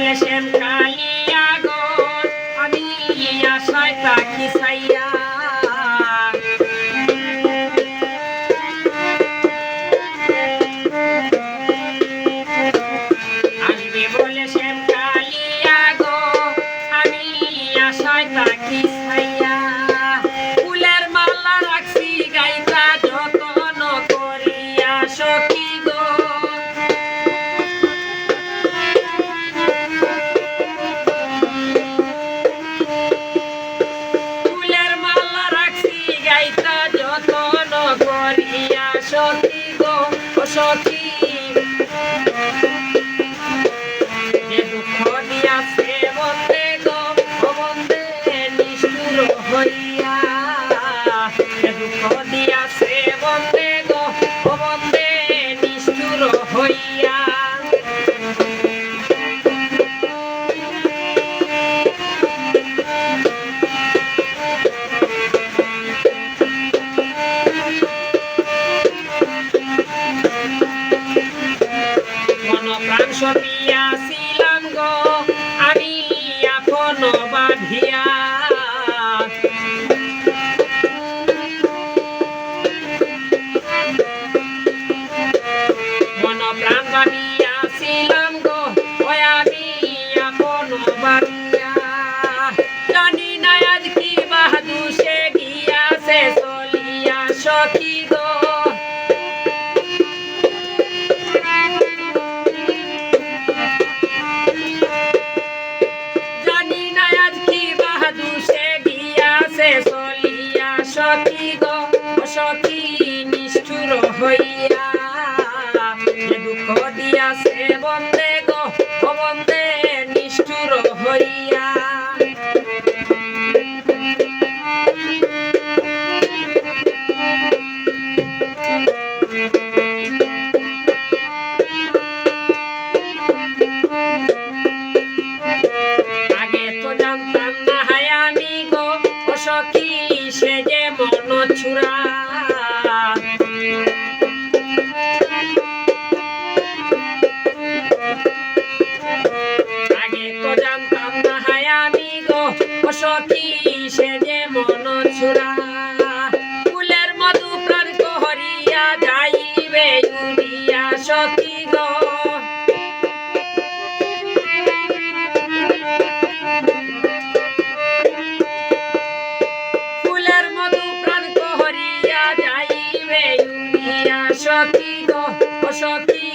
বলে শ্যাম কালিয়া গো আমি আশায় তাকি ছাইয়া আসবে বলে শ্যাম কালিয়া গো আমি আশায় তাকি ছাইয়া ফুলের মালা রাখছি গাইতা যতন করিয়া সখী গো ফুলের মালা রাখছি গাইতা যতন করিয়া সখী গো ও সখী যে দুঃখ দিয়াছে বন্দে গো ও বন্দে নিষ্ঠুর হইয়া যে দুঃখ দিয়াছে বন্দে গো ও বন্দে নিষ্ঠুর হইয়া প্রাণ সপিয়াছিলাম গো আমি এখনো বাঁধিয়া মন প্রাণ ভাবিয়াছিলাম গো ওই আমি এখনো বাঁধিয়া জানি না আজ কি বাহাদু সে গিয়াছে চলিয়া সখী গো চলিয়া সখী গো সখী নিষ্ঠুর হইয়া দুঃখ দিয়াছে বন্দে গো ও বন্দে নিষ্ঠুর হইয়া আগে তো জানতাম না হায় আমি গো সখী সে যে মন ছুরা আগে তো জানতাম না হায় আমি গো সখী সে যে মন ছুরা ফুলের মধু প্রাণ হরিয়া যাইবে উড়িয়া সখী গো সখী গো সখী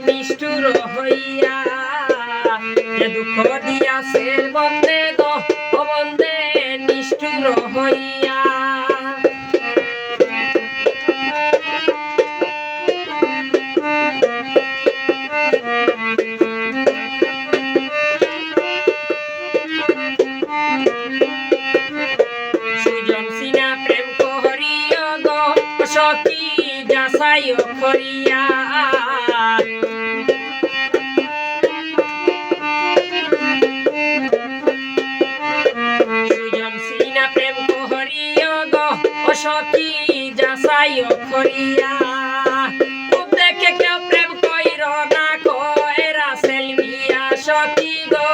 নিষ্ঠুর হইয়া দুঃখ দিয়াছে বন্দে গো ও বন্দে নিষ্ঠুর হইয়া সুজন সিনা প্রেম করিয়া গো সখী যাচাই করিয়া সুজন সিনা প্রেম করিয়া গো সখী যাচাই করিয়া দেখে কেউ প্রেম কইর না কয় রাসেল মিয়া সখী গো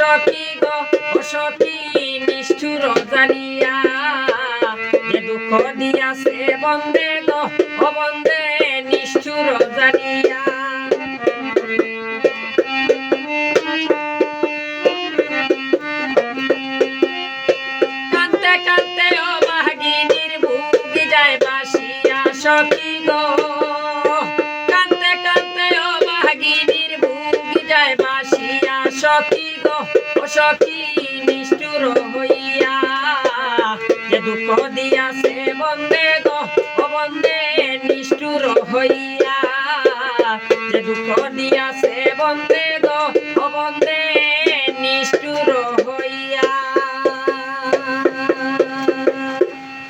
সখী গো সখী নিষ্ঠুর জানিয়া যে দুঃখ দিয়াছে বন্দে গো ও বন্দে নিষ্ঠুর জানিয়া কাঁদতে কাঁদতে ও ভাগিনীর বুক যায় বাসিয়া সখী গো কাঁদতে কাঁদতে ও ভাগিনীর বুক যায় বাসিয়া সখী গো সখী নিষ্ঠুর হইয়া যে দুঃখ দিয়াছে বন্দে গো ও বন্দে নিষ্ঠুর হইয়া